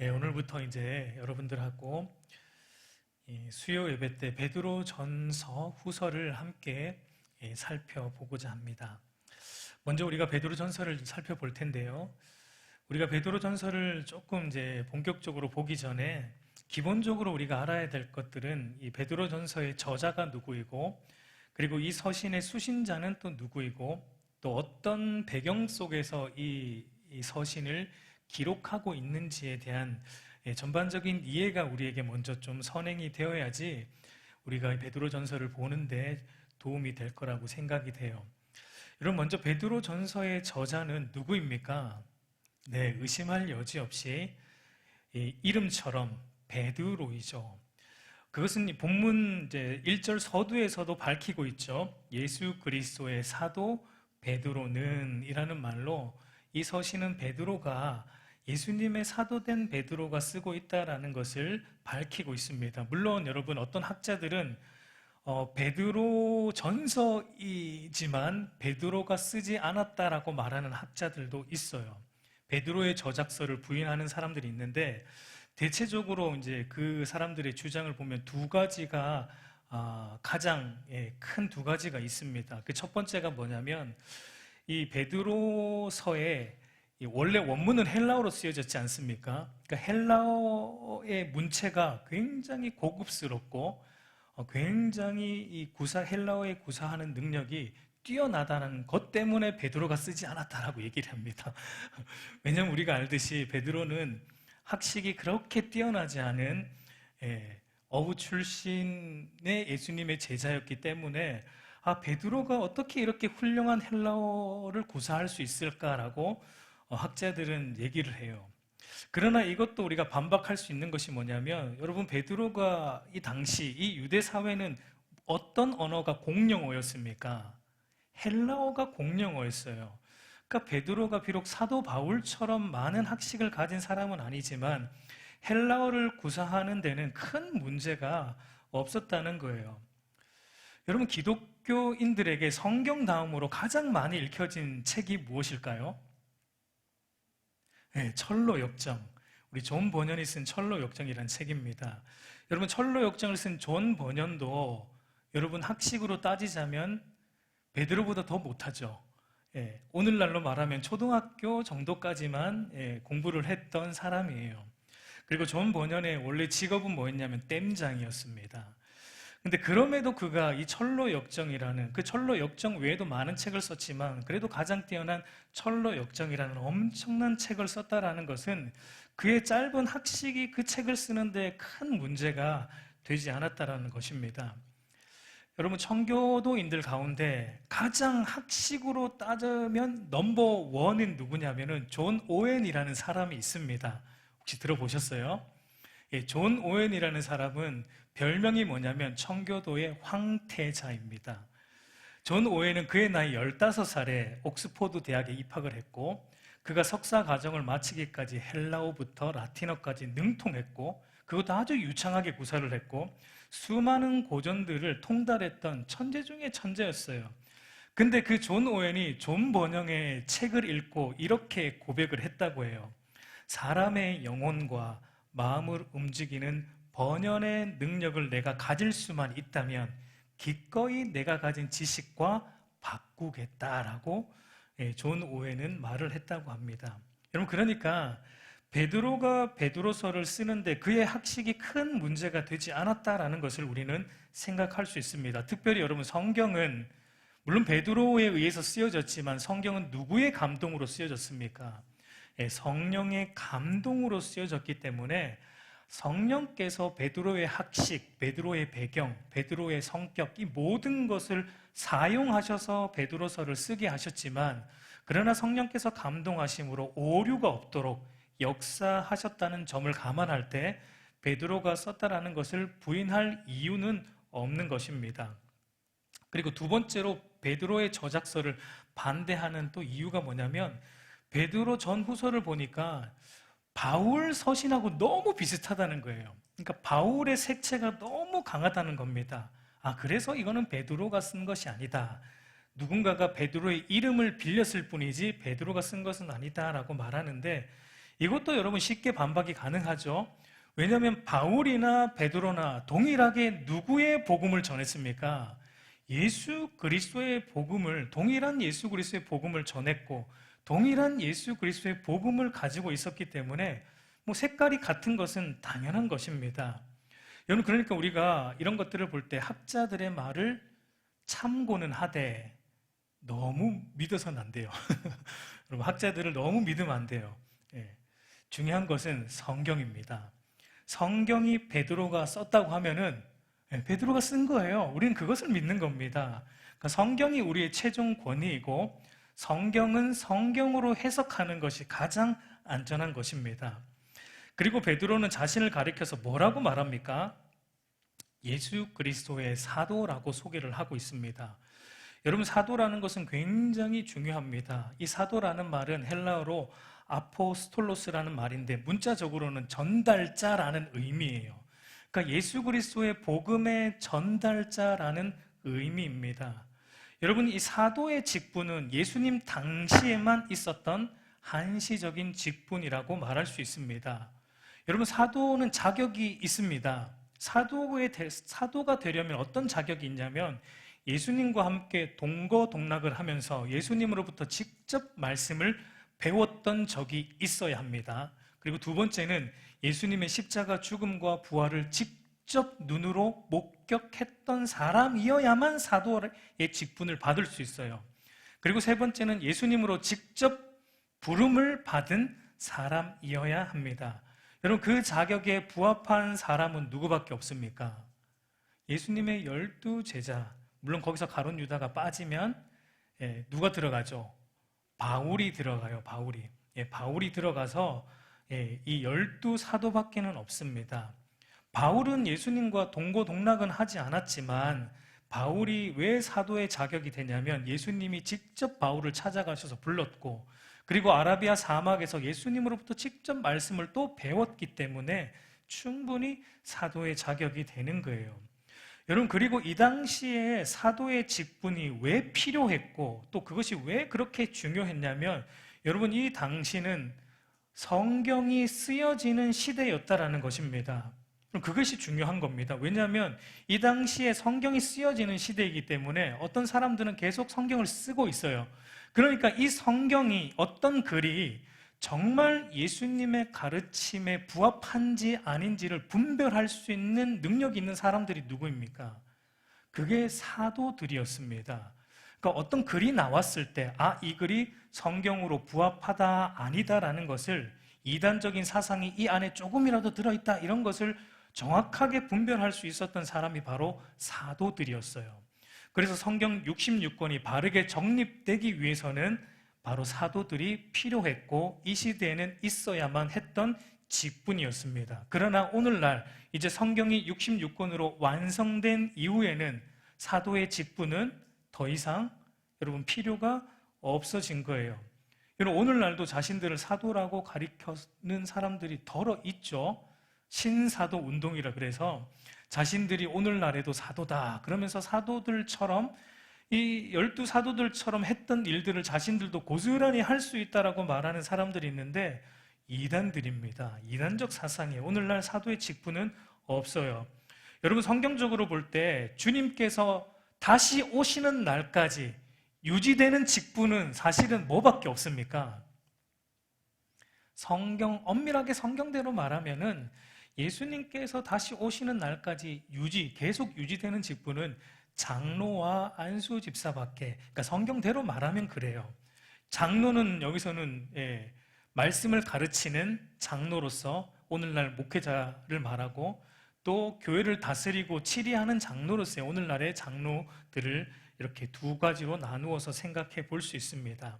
오늘부터 이제 여러분들하고 이 수요 예배 때 베드로 전서 후서를 함께 살펴보고자 합니다. 먼저 우리가 베드로 전서를 살펴볼 텐데요. 우리가 베드로 전서를 조금 이제 본격적으로 보기 전에 기본적으로 우리가 알아야 될 것들은 이 베드로 전서의 저자가 누구이고, 그리고 이 서신의 수신자는 또 누구이고, 또 어떤 배경 속에서 이 서신을 기록하고 있는지에 대한 전반적인 이해가 우리에게 먼저 좀 선행이 되어야지 우리가 베드로 전서를 보는데 도움이 될 거라고 생각이 돼요. 여러분, 먼저 베드로 전서의 저자는 누구입니까? 네, 의심할 여지 없이 이름처럼 베드로이죠. 그것은 본문 이제 1절 서두에서도 밝히고 있죠. 예수 그리스도의 사도 베드로는 이라는 말로 이 서신은 베드로가, 예수님의 사도된 베드로가 쓰고 있다라는 것을 밝히고 있습니다. 물론 여러분, 어떤 학자들은 베드로 전서이지만 베드로가 쓰지 않았다라고 말하는 학자들도 있어요. 베드로의 저작서를 부인하는 사람들이 있는데, 대체적으로 이제 그 사람들의 주장을 보면 두 가지가 가장 큰 두 가지가 있습니다. 그 첫 번째가 뭐냐면, 이 베드로서에 원래 원문은 헬라어로 쓰여졌지 않습니까? 그러니까 헬라어의 문체가 굉장히 고급스럽고 굉장히 이 헬라어에 구사하는 능력이 뛰어나다는 것 때문에 베드로가 쓰지 않았다라고 얘기를 합니다. 왜냐하면 우리가 알듯이 베드로는 학식이 그렇게 뛰어나지 않은 어부 출신의 예수님의 제자였기 때문에 베드로가 어떻게 이렇게 훌륭한 헬라어를 구사할 수 있을까라고 학자들은 얘기를 해요. 그러나 이것도 우리가 반박할 수 있는 것이 뭐냐면, 여러분, 베드로가 이 당시 이 유대 사회는 어떤 언어가 공용어였습니까? 헬라어가 공용어였어요. 그러니까 베드로가 비록 사도 바울처럼 많은 학식을 가진 사람은 아니지만 헬라어를 구사하는 데는 큰 문제가 없었다는 거예요. 여러분, 기독교인들에게 성경 다음으로 가장 많이 읽혀진 책이 무엇일까요? 네, 철로 역정. 우리 존 버년이 쓴 철로 역정이라는 책입니다. 여러분, 철로 역정을 쓴 존 버년도 여러분 학식으로 따지자면 베드로보다 더 못하죠. 오늘날로 말하면 초등학교 정도까지만 공부를 했던 사람이에요. 그리고 존 버년의 원래 직업은 뭐였냐면 댐장이었습니다. 근데 그럼에도 그가 이 철로 역정이라는, 그 철로 역정 외에도 많은 책을 썼지만 그래도 가장 뛰어난 철로 역정이라는 엄청난 책을 썼다라는 것은 그의 짧은 학식이 그 책을 쓰는데 큰 문제가 되지 않았다라는 것입니다. 여러분, 청교도인들 가운데 가장 학식으로 따지면 넘버 원인 누구냐면은 존 오웬이라는 사람이 있습니다. 혹시 들어보셨어요? 존 오웬이라는 사람은 별명이 뭐냐면 청교도의 황태자입니다. 존 오웬은 그의 나이 15살에 옥스포드 대학에 입학을 했고, 그가 석사 과정을 마치기까지 헬라어부터 라틴어까지 능통했고, 그것도 아주 유창하게 구사를 했고 수많은 고전들을 통달했던 천재 중에 천재였어요. 근데 그 존 오웬이 존 번영의 책을 읽고 이렇게 고백을 했다고 해요. 사람의 영혼과 마음을 움직이는 번연의 능력을 내가 가질 수만 있다면 기꺼이 내가 가진 지식과 바꾸겠다라고 존 오웬은 말을 했다고 합니다. 여러분, 그러니까 베드로가 베드로서를 쓰는데 그의 학식이 큰 문제가 되지 않았다라는 것을 우리는 생각할 수 있습니다. 특별히 여러분, 성경은 물론 베드로에 의해서 쓰여졌지만 성경은 누구의 감동으로 쓰여졌습니까? 성령의 감동으로 쓰여졌기 때문에 성령께서 베드로의 학식, 베드로의 배경, 베드로의 성격, 이 모든 것을 사용하셔서 베드로서를 쓰게 하셨지만, 그러나 성령께서 감동하심으로 오류가 없도록 역사하셨다는 점을 감안할 때 베드로가 썼다라는 것을 부인할 이유는 없는 것입니다. 그리고 두 번째로 베드로의 저작서를 반대하는 또 이유가 뭐냐면, 베드로 전후서를 보니까 바울 서신하고 너무 비슷하다는 거예요. 그러니까 바울의 색채가 너무 강하다는 겁니다. 그래서 이거는 베드로가 쓴 것이 아니다. 누군가가 베드로의 이름을 빌렸을 뿐이지 베드로가 쓴 것은 아니다라고 말하는데, 이것도 여러분 쉽게 반박이 가능하죠. 왜냐하면 바울이나 베드로나 동일하게 누구의 복음을 전했습니까? 예수 그리스도의 복음을, 동일한 예수 그리스도의 복음을 전했고 동일한 예수 그리스도의 복음을 가지고 있었기 때문에 뭐 색깔이 같은 것은 당연한 것입니다. 여러분, 그러니까 우리가 이런 것들을 볼 때 학자들의 말을 참고는 하되 너무 믿어서는 안 돼요. 여러분, 학자들을 너무 믿으면 안 돼요. 예. 중요한 것은 성경입니다. 성경이 베드로가 썼다고 하면은 베드로가 쓴 거예요. 우리는 그것을 믿는 겁니다. 그러니까 성경이 우리의 최종 권위이고 성경은 성경으로 해석하는 것이 가장 안전한 것입니다. 그리고 베드로는 자신을 가리켜서 뭐라고 말합니까? 예수 그리스도의 사도라고 소개를 하고 있습니다. 여러분, 사도라는 것은 굉장히 중요합니다. 이 사도라는 말은 헬라어로 아포스톨로스라는 말인데 문자적으로는 전달자라는 의미예요. 그러니까 예수 그리스도의 복음의 전달자라는 의미입니다. 여러분, 이 사도의 직분은 예수님 당시에만 있었던 한시적인 직분이라고 말할 수 있습니다. 여러분, 사도는 자격이 있습니다. 사도가 되려면 어떤 자격이 있냐면 예수님과 함께 동거동락을 하면서 예수님으로부터 직접 말씀을 배웠던 적이 있어야 합니다. 그리고 두 번째는 예수님의 십자가 죽음과 부활을 직접 눈으로 목격했던 사람이어야만 사도의 직분을 받을 수 있어요. 그리고 세 번째는 예수님으로 직접 부름을 받은 사람이어야 합니다. 여러분, 그 자격에 부합한 사람은 누구밖에 없습니까? 예수님의 12제자, 물론 거기서 가룟 유다가 빠지면 누가 들어가죠? 바울이 들어가요. 바울이 들어가서 이 12사도밖에는 없습니다. 바울은 예수님과 동고동락은 하지 않았지만 바울이 왜 사도의 자격이 되냐면 예수님이 직접 바울을 찾아가셔서 불렀고 그리고 아라비아 사막에서 예수님으로부터 직접 말씀을 또 배웠기 때문에 충분히 사도의 자격이 되는 거예요. 여러분, 그리고 이 당시에 사도의 직분이 왜 필요했고 또 그것이 왜 그렇게 중요했냐면 여러분, 이 당시는 성경이 쓰여지는 시대였다라는 것입니다. 그것이 중요한 겁니다. 왜냐하면 이 당시에 성경이 쓰여지는 시대이기 때문에 어떤 사람들은 계속 성경을 쓰고 있어요. 그러니까 이 성경이 어떤 글이 정말 예수님의 가르침에 부합한지 아닌지를 분별할 수 있는 능력이 있는 사람들이 누구입니까? 그게 사도들이었습니다. 그러니까 어떤 글이 나왔을 때 이 글이 성경으로 부합하다 아니다라는 것을 이단적인 사상이 이 안에 조금이라도 들어있다 이런 것을 정확하게 분별할 수 있었던 사람이 바로 사도들이었어요. 그래서 성경 66권이 바르게 정립되기 위해서는 바로 사도들이 필요했고 이 시대에는 있어야만 했던 직분이었습니다. 그러나 오늘날 이제 성경이 66권으로 완성된 이후에는 사도의 직분은 더 이상 여러분 필요가 없어진 거예요. 여러분, 오늘날도 자신들을 사도라고 가리켜는 사람들이 덜어 있죠. 신사도 운동이라 그래서 자신들이 오늘날에도 사도다 그러면서 사도들처럼 이 12사도들처럼 했던 일들을 자신들도 고스란히 할 수 있다라고 말하는 사람들이 있는데 이단들입니다. 이단적 사상이에요. 오늘날 사도의 직분은 없어요. 여러분, 성경적으로 볼 때 주님께서 다시 오시는 날까지 유지되는 직분은 사실은 뭐밖에 없습니까? 엄밀하게 성경대로 말하면은 예수님께서 다시 오시는 날까지 계속 유지되는 직분은 장로와 안수 집사밖에, 그러니까 성경대로 말하면 그래요. 장로는 여기서는 말씀을 가르치는 장로로서 오늘날 목회자를 말하고 또 교회를 다스리고 치리하는 장로로서의 오늘날의 장로들을 이렇게 두 가지로 나누어서 생각해 볼 수 있습니다.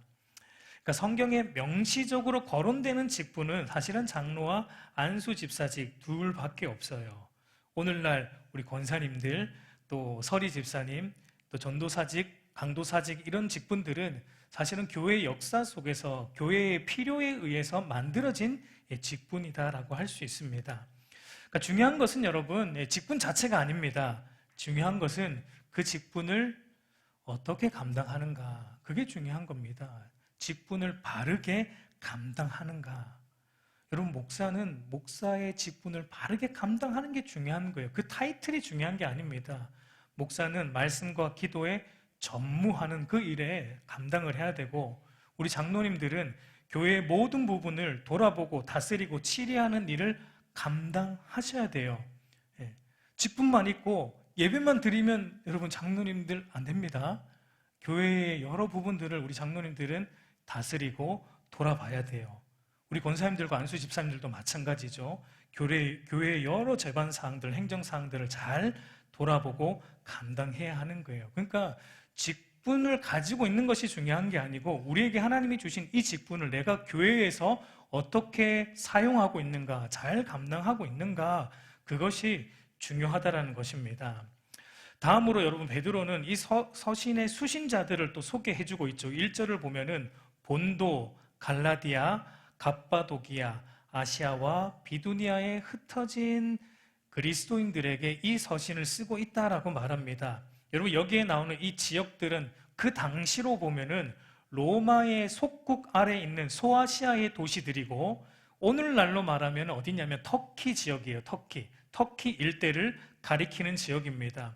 그러니까 성경에 명시적으로 거론되는 직분은 사실은 장로와 안수 집사직 둘밖에 없어요. 오늘날 우리 권사님들, 또 서리 집사님, 또 전도사직, 강도사직 이런 직분들은 사실은 교회의 역사 속에서 교회의 필요에 의해서 만들어진 직분이다라고 할 수 있습니다. 그러니까 중요한 것은 여러분, 직분 자체가 아닙니다. 중요한 것은 그 직분을 어떻게 감당하는가, 그게 중요한 겁니다. 직분을 바르게 감당하는가. 여러분, 목사는 목사의 직분을 바르게 감당하는 게 중요한 거예요. 그 타이틀이 중요한 게 아닙니다. 목사는 말씀과 기도에 전무하는 그 일에 감당을 해야 되고, 우리 장로님들은 교회의 모든 부분을 돌아보고 다스리고 치리하는 일을 감당하셔야 돼요. 예. 직분만 있고 예배만 드리면 여러분, 장로님들 안 됩니다. 교회의 여러 부분들을 우리 장로님들은 다스리고 돌아봐야 돼요. 우리 권사님들과 안수 집사님들도 마찬가지죠. 교회의 여러 재반 사항들, 행정 사항들을 잘 돌아보고 감당해야 하는 거예요. 그러니까 직분을 가지고 있는 것이 중요한 게 아니고, 우리에게 하나님이 주신 이 직분을 내가 교회에서 어떻게 사용하고 있는가, 잘 감당하고 있는가, 그것이 중요하다라는 것입니다. 다음으로 여러분, 베드로는 이 서신의 수신자들을 또 소개해주고 있죠. 1절을 보면은 본도, 갈라디아, 갑바도기아, 아시아와 비두니아에 흩어진 그리스도인들에게 이 서신을 쓰고 있다라고 말합니다. 여러분, 여기에 나오는 이 지역들은 그 당시로 보면은 로마의 속국 아래에 있는 소아시아의 도시들이고, 오늘날로 말하면 어디냐면 터키 지역이에요. 터키 일대를 가리키는 지역입니다.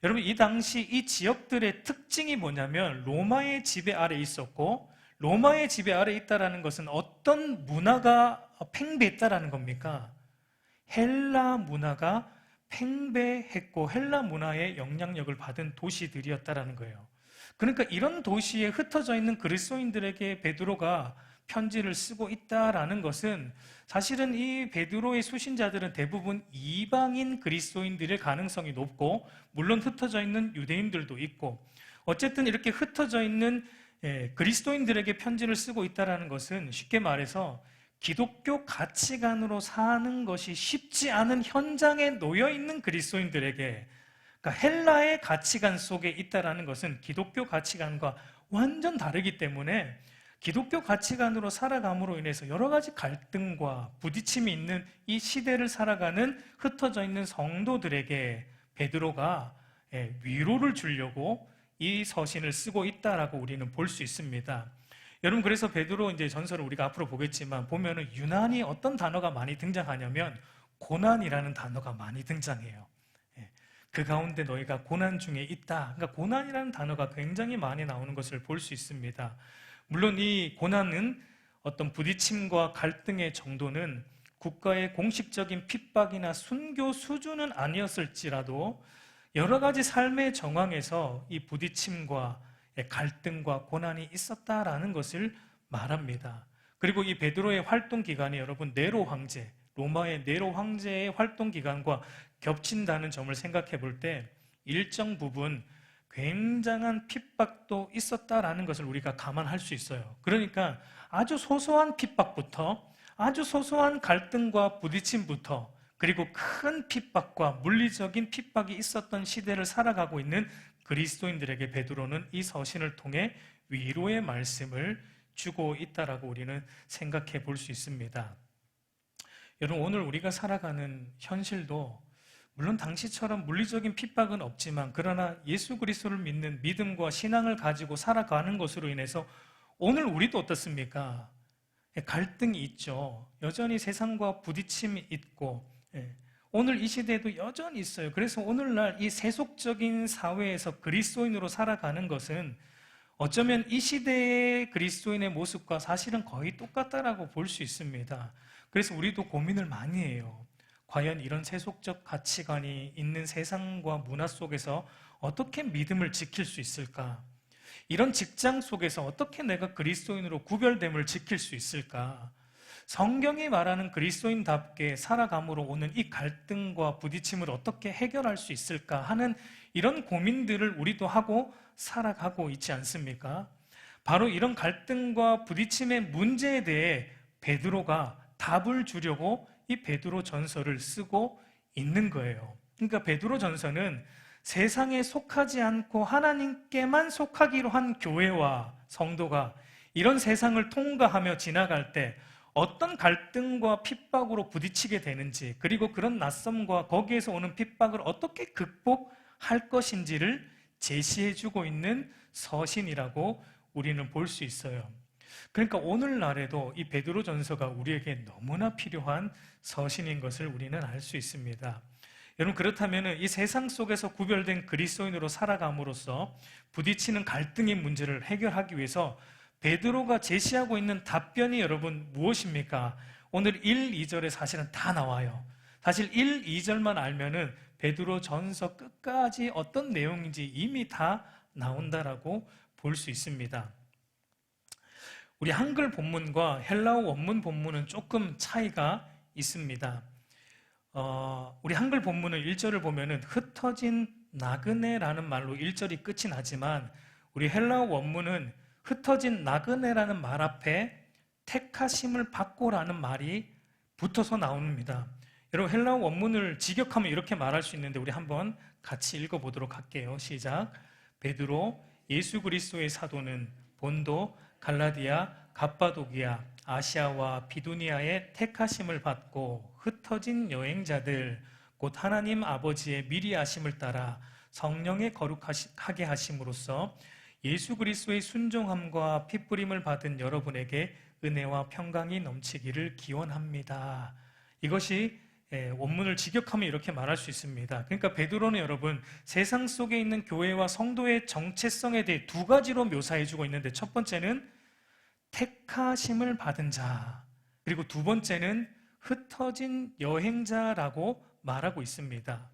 여러분, 이 당시 이 지역들의 특징이 뭐냐면 로마의 지배 아래에 있었고, 로마의 지배 아래에 있다는 것은 어떤 문화가 팽배했다라는 겁니까? 헬라 문화가 팽배했고 헬라 문화의 영향력을 받은 도시들이었다라는 거예요. 그러니까 이런 도시에 흩어져 있는 그리스도인들에게 베드로가 편지를 쓰고 있다라는 것은, 사실은 이 베드로의 수신자들은 대부분 이방인 그리스도인들일 가능성이 높고, 물론 흩어져 있는 유대인들도 있고, 어쨌든 이렇게 흩어져 있는 그리스도인들에게 편지를 쓰고 있다는 것은, 쉽게 말해서 기독교 가치관으로 사는 것이 쉽지 않은 현장에 놓여 있는 그리스도인들에게, 그러니까 헬라의 가치관 속에 있다는 것은 기독교 가치관과 완전 다르기 때문에, 기독교 가치관으로 살아감으로 인해서 여러 가지 갈등과 부딪힘이 있는 이 시대를 살아가는 흩어져 있는 성도들에게 베드로가 위로를 주려고 이 서신을 쓰고 있다라고 우리는 볼 수 있습니다. 여러분, 그래서 베드로 이제 전서를 우리가 앞으로 보겠지만 보면은 유난히 어떤 단어가 많이 등장하냐면 고난이라는 단어가 많이 등장해요. 그 가운데 너희가 고난 중에 있다. 그러니까 고난이라는 단어가 굉장히 많이 나오는 것을 볼 수 있습니다. 물론 이 고난은 어떤 부딪힘과 갈등의 정도는 국가의 공식적인 핍박이나 순교 수준은 아니었을지라도 여러 가지 삶의 정황에서 이 부딪힘과 갈등과 고난이 있었다라는 것을 말합니다. 그리고 이 베드로의 활동 기간이 여러분, 네로 황제, 로마의 네로 황제의 활동 기간과 겹친다는 점을 생각해 볼 때 일정 부분 굉장한 핍박도 있었다라는 것을 우리가 감안할 수 있어요. 그러니까 아주 소소한 핍박부터, 아주 소소한 갈등과 부딪힘부터, 그리고 큰 핍박과 물리적인 핍박이 있었던 시대를 살아가고 있는 그리스도인들에게 베드로는 이 서신을 통해 위로의 말씀을 주고 있다라고 우리는 생각해 볼 수 있습니다. 여러분, 오늘 우리가 살아가는 현실도 물론 당시처럼 물리적인 핍박은 없지만, 그러나 예수 그리스도를 믿는 믿음과 신앙을 가지고 살아가는 것으로 인해서 오늘 우리도 어떻습니까? 갈등이 있죠. 여전히 세상과 부딪힘이 있고, 오늘 이 시대에도 여전히 있어요. 그래서 오늘날 이 세속적인 사회에서 그리스도인으로 살아가는 것은 어쩌면 이 시대의 그리스도인의 모습과 사실은 거의 똑같다라고 볼 수 있습니다. 그래서 우리도 고민을 많이 해요. 과연 이런 세속적 가치관이 있는 세상과 문화 속에서 어떻게 믿음을 지킬 수 있을까? 이런 직장 속에서 어떻게 내가 그리스도인으로 구별됨을 지킬 수 있을까? 성경이 말하는 그리스도인답게 살아감으로 오는 이 갈등과 부딪힘을 어떻게 해결할 수 있을까 하는 이런 고민들을 우리도 하고 살아가고 있지 않습니까? 바로 이런 갈등과 부딪힘의 문제에 대해 베드로가 답을 주려고 이 베드로 전서를 쓰고 있는 거예요. 그러니까 베드로 전서는 세상에 속하지 않고 하나님께만 속하기로 한 교회와 성도가 이런 세상을 통과하며 지나갈 때 어떤 갈등과 핍박으로 부딪히게 되는지, 그리고 그런 낯섦과 거기에서 오는 핍박을 어떻게 극복할 것인지를 제시해주고 있는 서신이라고 우리는 볼 수 있어요. 그러니까 오늘날에도 이 베드로전서가 우리에게 너무나 필요한 서신인 것을 우리는 알 수 있습니다. 여러분, 그렇다면 이 세상 속에서 구별된 그리스도인으로 살아감으로써 부딪히는 갈등의 문제를 해결하기 위해서 베드로가 제시하고 있는 답변이 여러분 무엇입니까? 오늘 1, 2절에 사실은 다 나와요. 사실 1, 2절만 알면은 베드로 전서 끝까지 어떤 내용인지 이미 다 나온다라고 볼 수 있습니다. 우리 한글 본문과 헬라어 원문 본문은 조금 차이가 있습니다. 우리 한글 본문은 1절을 보면은 흩어진 나그네라는 말로 1절이 끝이 나지만 우리 헬라어 원문은 흩어진 나그네라는 말 앞에 택하심을 받고라는 말이 붙어서 나옵니다. 여러분, 헬라어 원문을 직역하면 이렇게 말할 수 있는데 우리 한번 같이 읽어보도록 할게요. 시작. 베드로, 예수 그리스도의 사도는 본도, 갈라디아, 갑바도기아, 아시아와 비두니아의 택하심을 받고 흩어진 여행자들, 곧 하나님 아버지의 미리 아심을 따라 성령의 거룩하게 하심으로써 예수 그리스도의 순종함과 핏부림을 받은 여러분에게 은혜와 평강이 넘치기를 기원합니다. 이것이 원문을 직역하면 이렇게 말할 수 있습니다. 그러니까 베드로는 여러분 세상 속에 있는 교회와 성도의 정체성에 대해 두 가지로 묘사해주고 있는데, 첫 번째는 택하심을 받은 자, 그리고 두 번째는 흩어진 여행자라고 말하고 있습니다.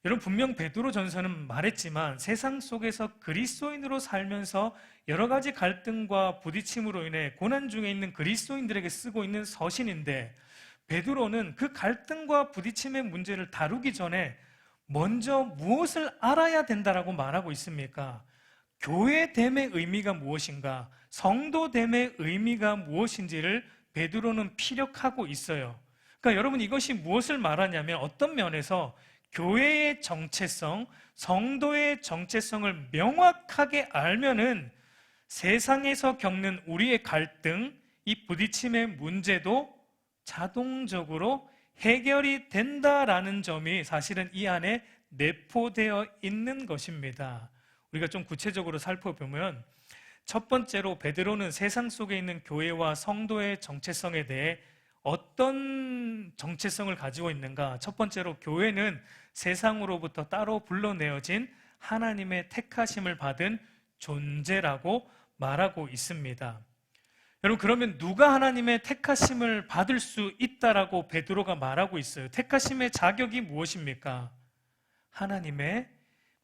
여러분, 분명 베드로 전서는 말했지만 세상 속에서 그리스도인으로 살면서 여러 가지 갈등과 부딪힘으로 인해 고난 중에 있는 그리스도인들에게 쓰고 있는 서신인데, 베드로는 그 갈등과 부딪힘의 문제를 다루기 전에 먼저 무엇을 알아야 된다라고 말하고 있습니까? 교회됨의 의미가 무엇인가, 성도됨의 의미가 무엇인지를 베드로는 피력하고 있어요. 그러니까 여러분, 이것이 무엇을 말하냐면 어떤 면에서 교회의 정체성, 성도의 정체성을 명확하게 알면은 세상에서 겪는 우리의 갈등, 이 부딪힘의 문제도 자동적으로 해결이 된다라는 점이 사실은 이 안에 내포되어 있는 것입니다. 우리가 좀 구체적으로 살펴보면, 첫 번째로 베드로는 세상 속에 있는 교회와 성도의 정체성에 대해 어떤 정체성을 가지고 있는가? 첫 번째로 교회는 세상으로부터 따로 불러내어진 하나님의 택하심을 받은 존재라고 말하고 있습니다. 여러분, 그러면 누가 하나님의 택하심을 받을 수 있다라고 베드로가 말하고 있어요? 택하심의 자격이 무엇입니까? 하나님의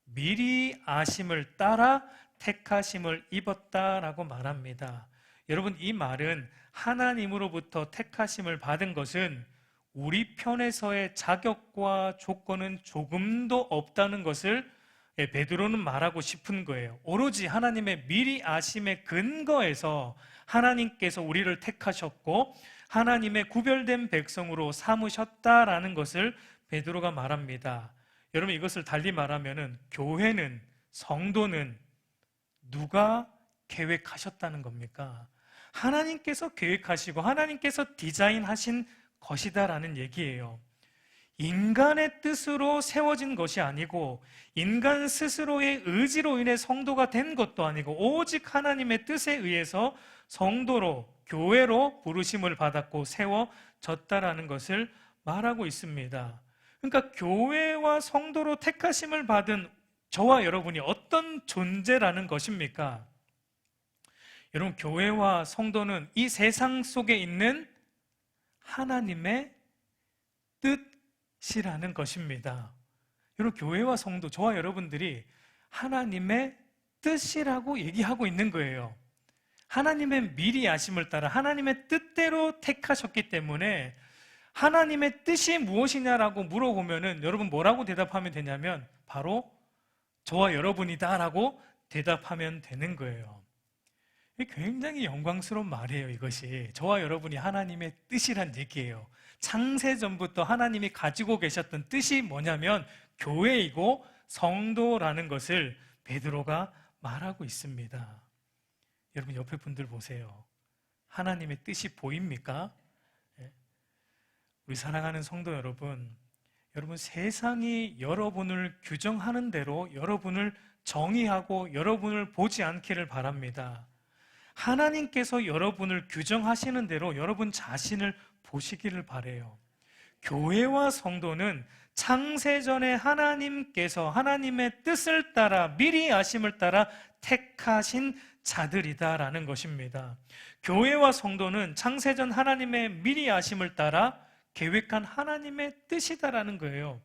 미리 아심을 따라 택하심을 입었다라고 말합니다. 여러분, 이 말은 하나님으로부터 택하심을 받은 것은 우리 편에서의 자격과 조건은 조금도 없다는 것을 베드로는 말하고 싶은 거예요. 오로지 하나님의 미리 아심의 근거에서 하나님께서 우리를 택하셨고 하나님의 구별된 백성으로 삼으셨다라는 것을 베드로가 말합니다. 여러분, 이것을 달리 말하면은 교회는, 성도는 누가 계획하셨다는 겁니까? 하나님께서 계획하시고 하나님께서 디자인하신 것이다라는 얘기예요. 인간의 뜻으로 세워진 것이 아니고 인간 스스로의 의지로 인해 성도가 된 것도 아니고 오직 하나님의 뜻에 의해서 성도로, 교회로 부르심을 받았고 세워졌다라는 것을 말하고 있습니다. 그러니까 교회와 성도로 택하심을 받은 저와 여러분이 어떤 존재라는 것입니까? 여러분, 교회와 성도는 이 세상 속에 있는 하나님의 뜻이라는 것입니다. 여러분, 교회와 성도, 저와 여러분들이 하나님의 뜻이라고 얘기하고 있는 거예요. 하나님의 미리 아심을 따라 하나님의 뜻대로 택하셨기 때문에 하나님의 뜻이 무엇이냐라고 물어보면은 여러분 뭐라고 대답하면 되냐면 바로 저와 여러분이다라고 대답하면 되는 거예요. 굉장히 영광스러운 말이에요. 이것이 저와 여러분이 하나님의 뜻이란 얘기예요. 창세전부터 하나님이 가지고 계셨던 뜻이 뭐냐면 교회이고 성도라는 것을 베드로가 말하고 있습니다. 여러분, 옆에 분들 보세요. 하나님의 뜻이 보입니까? 우리 사랑하는 성도 여러분, 여러분, 세상이 여러분을 규정하는 대로 여러분을 정의하고 여러분을 보지 않기를 바랍니다. 하나님께서 여러분을 규정하시는 대로 여러분 자신을 보시기를 바라요. 교회와 성도는 창세전에 하나님께서 하나님의 뜻을 따라 미리 아심을 따라 택하신 자들이다라는 것입니다. 교회와 성도는 창세전 하나님의 미리 아심을 따라 계획한 하나님의 뜻이다라는 거예요.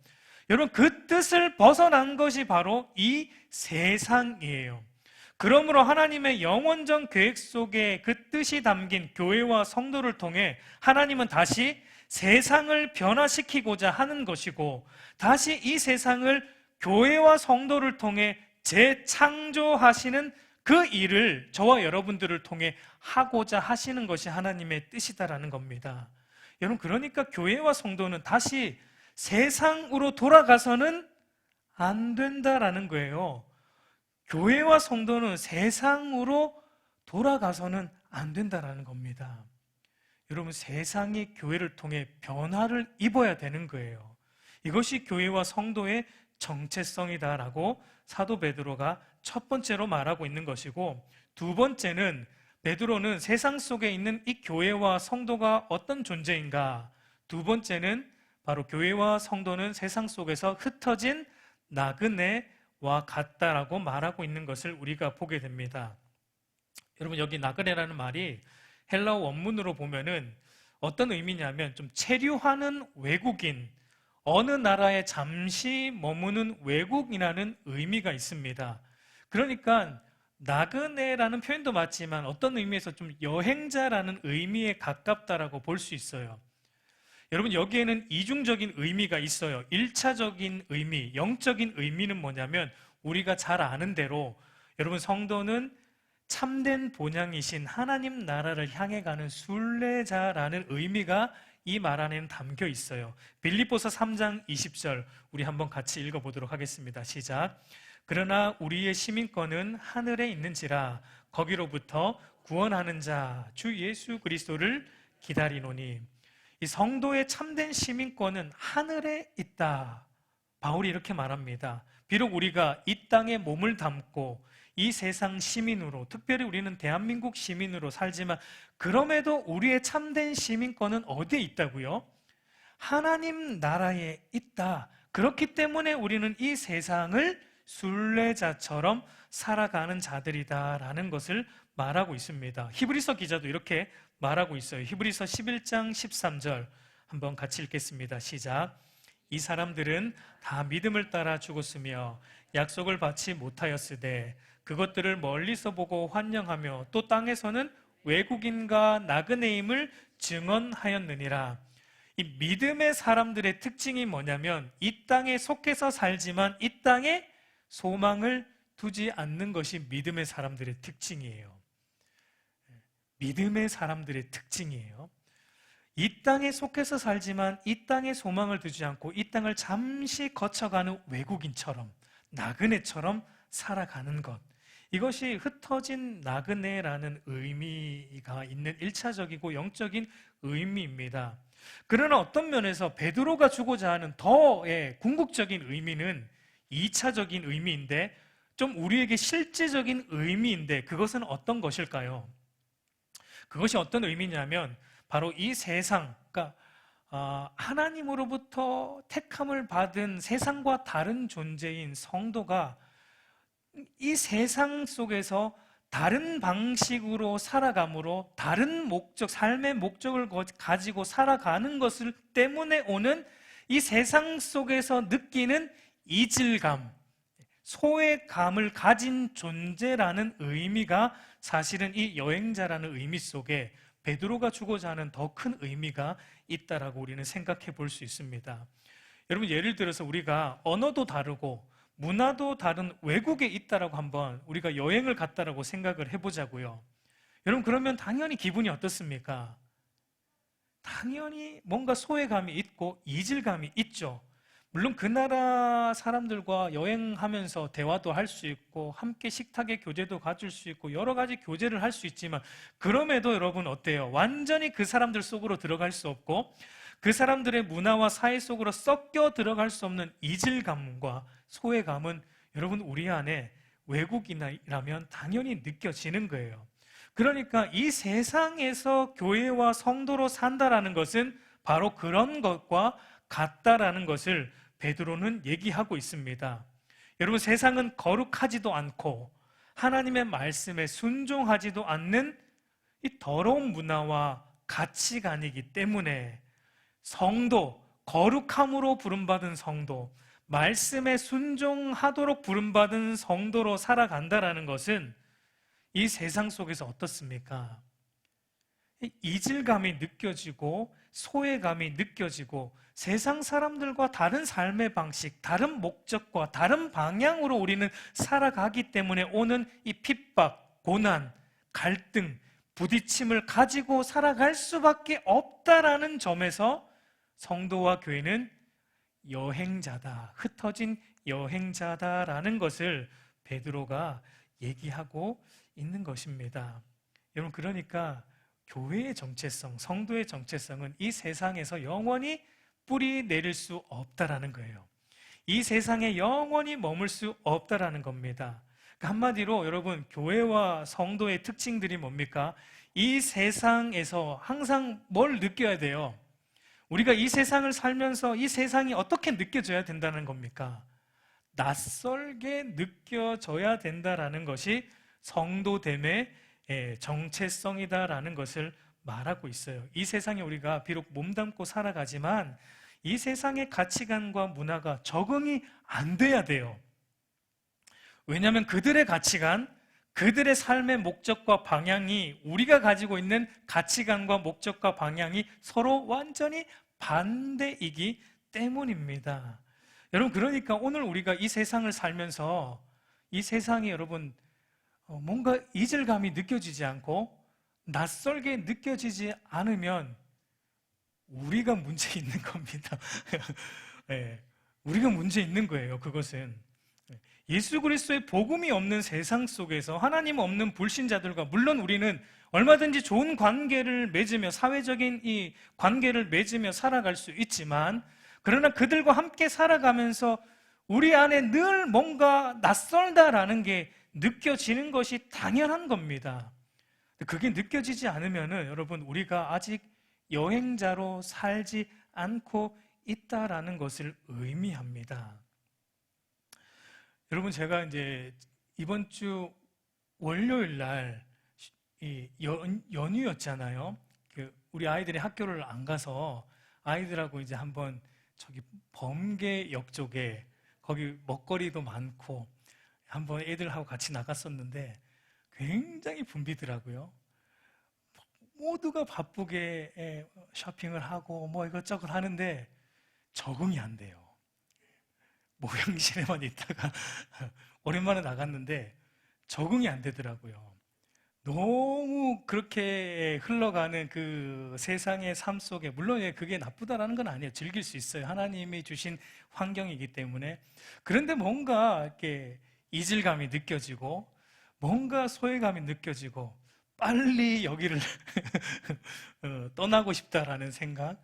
여러분, 그 뜻을 벗어난 것이 바로 이 세상이에요. 그러므로 하나님의 영원전 계획 속에 그 뜻이 담긴 교회와 성도를 통해 하나님은 다시 세상을 변화시키고자 하는 것이고, 다시 이 세상을 교회와 성도를 통해 재창조하시는 그 일을 저와 여러분들을 통해 하고자 하시는 것이 하나님의 뜻이다라는 겁니다. 여러분, 그러니까 교회와 성도는 다시 세상으로 돌아가서는 안 된다라는 거예요. 교회와 성도는 세상으로 돌아가서는 안 된다라는 겁니다. 여러분, 세상이 교회를 통해 변화를 입어야 되는 거예요. 이것이 교회와 성도의 정체성이다라고 사도 베드로가 첫 번째로 말하고 있는 것이고, 두 번째는 베드로는 세상 속에 있는 이 교회와 성도가 어떤 존재인가, 두 번째는 바로 교회와 성도는 세상 속에서 흩어진 나그네와 같다라고 말하고 있는 것을 우리가 보게 됩니다. 여러분, 여기 나그네라는 말이 헬라어 원문으로 보면은 어떤 의미냐면 좀 체류하는 외국인, 어느 나라에 잠시 머무는 외국인이라는 의미가 있습니다. 그러니까 나그네라는 표현도 맞지만 어떤 의미에서 좀 여행자라는 의미에 가깝다라고 볼 수 있어요. 여러분, 여기에는 이중적인 의미가 있어요. 1차적인 의미, 영적인 의미는 뭐냐면 우리가 잘 아는 대로 여러분, 성도는 참된 본향이신 하나님 나라를 향해 가는 순례자라는 의미가 이 말 안에는 담겨 있어요. 빌립보서 3장 20절 우리 한번 같이 읽어보도록 하겠습니다. 시작. 그러나 우리의 시민권은 하늘에 있는지라 거기로부터 구원하는 자 주 예수 그리스도를 기다리노니. 이 성도의 참된 시민권은 하늘에 있다. 바울이 이렇게 말합니다. 비록 우리가 이 땅에 몸을 담고 이 세상 시민으로, 특별히 우리는 대한민국 시민으로 살지만 그럼에도 우리의 참된 시민권은 어디에 있다고요? 하나님 나라에 있다. 그렇기 때문에 우리는 이 세상을 순례자처럼 살아가는 자들이다라는 것을 말하고 있습니다. 히브리서 기자도 이렇게 말하고 있어요. 히브리서 11장 13절 한번 같이 읽겠습니다. 시작. 이 사람들은 다 믿음을 따라 죽었으며 약속을 받지 못하였으되 그것들을 멀리서 보고 환영하며 또 땅에서는 외국인과 나그네임을 증언하였느니라. 이 믿음의 사람들의 특징이 뭐냐면 이 땅에 속해서 살지만 이 땅에 소망을 두지 않는 것이 믿음의 사람들의 특징이에요. 믿음의 사람들의 특징이에요. 이 땅에 속해서 살지만 이 땅에 소망을 두지 않고 이 땅을 잠시 거쳐가는 외국인처럼, 나그네처럼 살아가는 것, 이것이 흩어진 나그네라는 의미가 있는 1차적이고 영적인 의미입니다. 그러나 어떤 면에서 베드로가 주고자 하는 더의 궁극적인 의미는 2차적인 의미인데, 좀 우리에게 실제적인 의미인데 그것은 어떤 것일까요? 그것이 어떤 의미냐면 바로 이 세상, 그러니까 하나님으로부터 택함을 받은 세상과 다른 존재인 성도가 이 세상 속에서 다른 방식으로 살아감으로 다른 목적, 삶의 목적을 가지고 살아가는 것을 때문에 오는 이 세상 속에서 느끼는 이질감, 소외감을 가진 존재라는 의미가 사실은 이 여행자라는 의미 속에 베드로가 주고자 하는 더 큰 의미가 있다라고 우리는 생각해 볼 수 있습니다. 여러분, 예를 들어서 우리가 언어도 다르고 문화도 다른 외국에 있다라고 한번 우리가 여행을 갔다라고 생각을 해보자고요. 여러분, 그러면 당연히 기분이 어떻습니까? 당연히 뭔가 소외감이 있고 이질감이 있죠. 물론 그 나라 사람들과 여행하면서 대화도 할 수 있고 함께 식탁의 교제도 가질 수 있고 여러 가지 교제를 할 수 있지만 그럼에도 여러분 어때요? 완전히 그 사람들 속으로 들어갈 수 없고 그 사람들의 문화와 사회 속으로 섞여 들어갈 수 없는 이질감과 소외감은 여러분 우리 안에 외국인이라면 당연히 느껴지는 거예요. 그러니까 이 세상에서 교회와 성도로 산다라는 것은 바로 그런 것과 같다라는 것을 베드로는 얘기하고 있습니다. 여러분, 세상은 거룩하지도 않고 하나님의 말씀에 순종하지도 않는 이 더러운 문화와 가치관이기 때문에 성도, 거룩함으로 부름받은 성도, 말씀에 순종하도록 부름받은 성도로 살아간다라는 것은 이 세상 속에서 어떻습니까? 이질감이 느껴지고 소외감이 느껴지고 세상 사람들과 다른 삶의 방식, 다른 목적과 다른 방향으로 우리는 살아가기 때문에 오는 이 핍박, 고난, 갈등, 부딪힘을 가지고 살아갈 수밖에 없다라는 점에서 성도와 교회는 여행자다, 흩어진 여행자다라는 것을 베드로가 얘기하고 있는 것입니다. 여러분, 그러니까 교회의 정체성, 성도의 정체성은 이 세상에서 영원히 뿌리 내릴 수 없다라는 거예요. 이 세상에 영원히 머물 수 없다라는 겁니다. 그러니까 한마디로 여러분, 교회와 성도의 특징들이 뭡니까? 이 세상에서 항상 뭘 느껴야 돼요? 우리가 이 세상을 살면서 이 세상이 어떻게 느껴져야 된다는 겁니까? 낯설게 느껴져야 된다라는 것이 성도됨의 정체성이다라는 것을 말하고 있어요. 이 세상에 우리가 비록 몸담고 살아가지만 이 세상의 가치관과 문화가 적응이 안 돼야 돼요. 왜냐하면 그들의 가치관, 그들의 삶의 목적과 방향이 우리가 가지고 있는 가치관과 목적과 방향이 서로 완전히 반대이기 때문입니다. 여러분, 그러니까 오늘 우리가 이 세상을 살면서 이 세상이 여러분 뭔가 이질감이 느껴지지 않고 낯설게 느껴지지 않으면 우리가 문제 있는 겁니다. 네, 우리가 문제 있는 거예요. 그것은 예수 그리스도의 복음이 없는 세상 속에서 하나님 없는 불신자들과, 물론 우리는 얼마든지 좋은 관계를 맺으며 사회적인 이 관계를 맺으며 살아갈 수 있지만, 그러나 그들과 함께 살아가면서 우리 안에 늘 뭔가 낯설다라는 게 느껴지는 것이 당연한 겁니다. 그게 느껴지지 않으면 여러분, 우리가 아직 여행자로 살지 않고 있다라는 것을 의미합니다. 여러분, 제가 이제 이번 주 월요일 날 연휴였잖아요. 우리 아이들이 학교를 안 가서 아이들하고 이제 한번 저기 범계역 쪽에 거기 먹거리도 많고 한번 애들하고 같이 나갔었는데 굉장히 붐비더라고요. 모두가 바쁘게 쇼핑을 하고 뭐 이것저것 하는데 적응이 안 돼요. 모형실에만 있다가 오랜만에 나갔는데 적응이 안 되더라고요. 너무 그렇게 흘러가는 그 세상의 삶 속에, 물론 그게 나쁘다라는 건 아니에요. 즐길 수 있어요. 하나님이 주신 환경이기 때문에. 그런데 뭔가 이렇게 이질감이 느껴지고 뭔가 소외감이 느껴지고 빨리 여기를 떠나고 싶다라는 생각,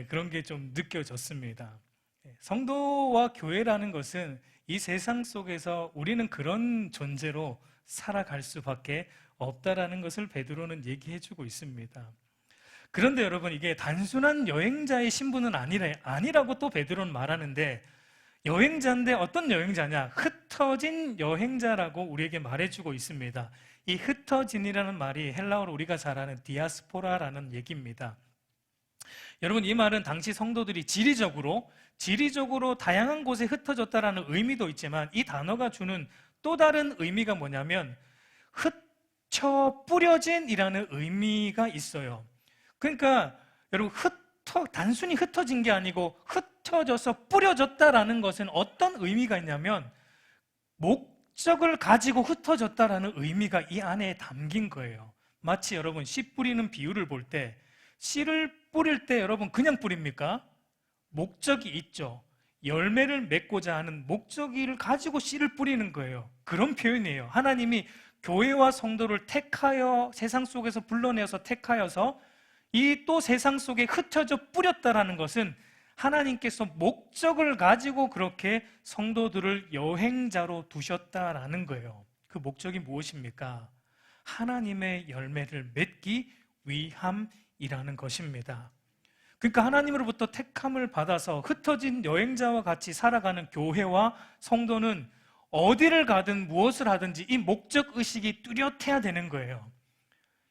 그런 게 좀 느껴졌습니다. 성도와 교회라는 것은 이 세상 속에서 우리는 그런 존재로 살아갈 수밖에 없다라는 것을 베드로는 얘기해주고 있습니다. 그런데 여러분, 이게 단순한 여행자의 신분은 아니라고 또 베드로는 말하는데, 여행자인데 어떤 여행자냐? 흩어진 여행자라고 우리에게 말해주고 있습니다. 이 흩어진이라는 말이 헬라어로 우리가 잘 아는 디아스포라라는 얘기입니다. 여러분, 이 말은 당시 성도들이 지리적으로 다양한 곳에 흩어졌다라는 의미도 있지만, 이 단어가 주는 또 다른 의미가 뭐냐면 흩쳐 뿌려진이라는 의미가 있어요. 그러니까 여러분, 단순히 흩어진 게 아니고 흩어져서 뿌려졌다라는 것은 어떤 의미가 있냐면 목적을 가지고 흩어졌다라는 의미가 이 안에 담긴 거예요. 마치 여러분, 씨 뿌리는 비유를 볼 때, 씨를 뿌릴 때 여러분 그냥 뿌립니까? 목적이 있죠. 열매를 맺고자 하는 목적을 가지고 씨를 뿌리는 거예요. 그런 표현이에요. 하나님이 교회와 성도를 택하여 세상 속에서 불러내어서 택하여서 이 또 세상 속에 흩어져 뿌렸다라는 것은 하나님께서 목적을 가지고 그렇게 성도들을 여행자로 두셨다라는 거예요. 그 목적이 무엇입니까? 하나님의 열매를 맺기 위함이라는 것입니다. 그러니까 하나님으로부터 택함을 받아서 흩어진 여행자와 같이 살아가는 교회와 성도는 어디를 가든 무엇을 하든지 이 목적의식이 뚜렷해야 되는 거예요.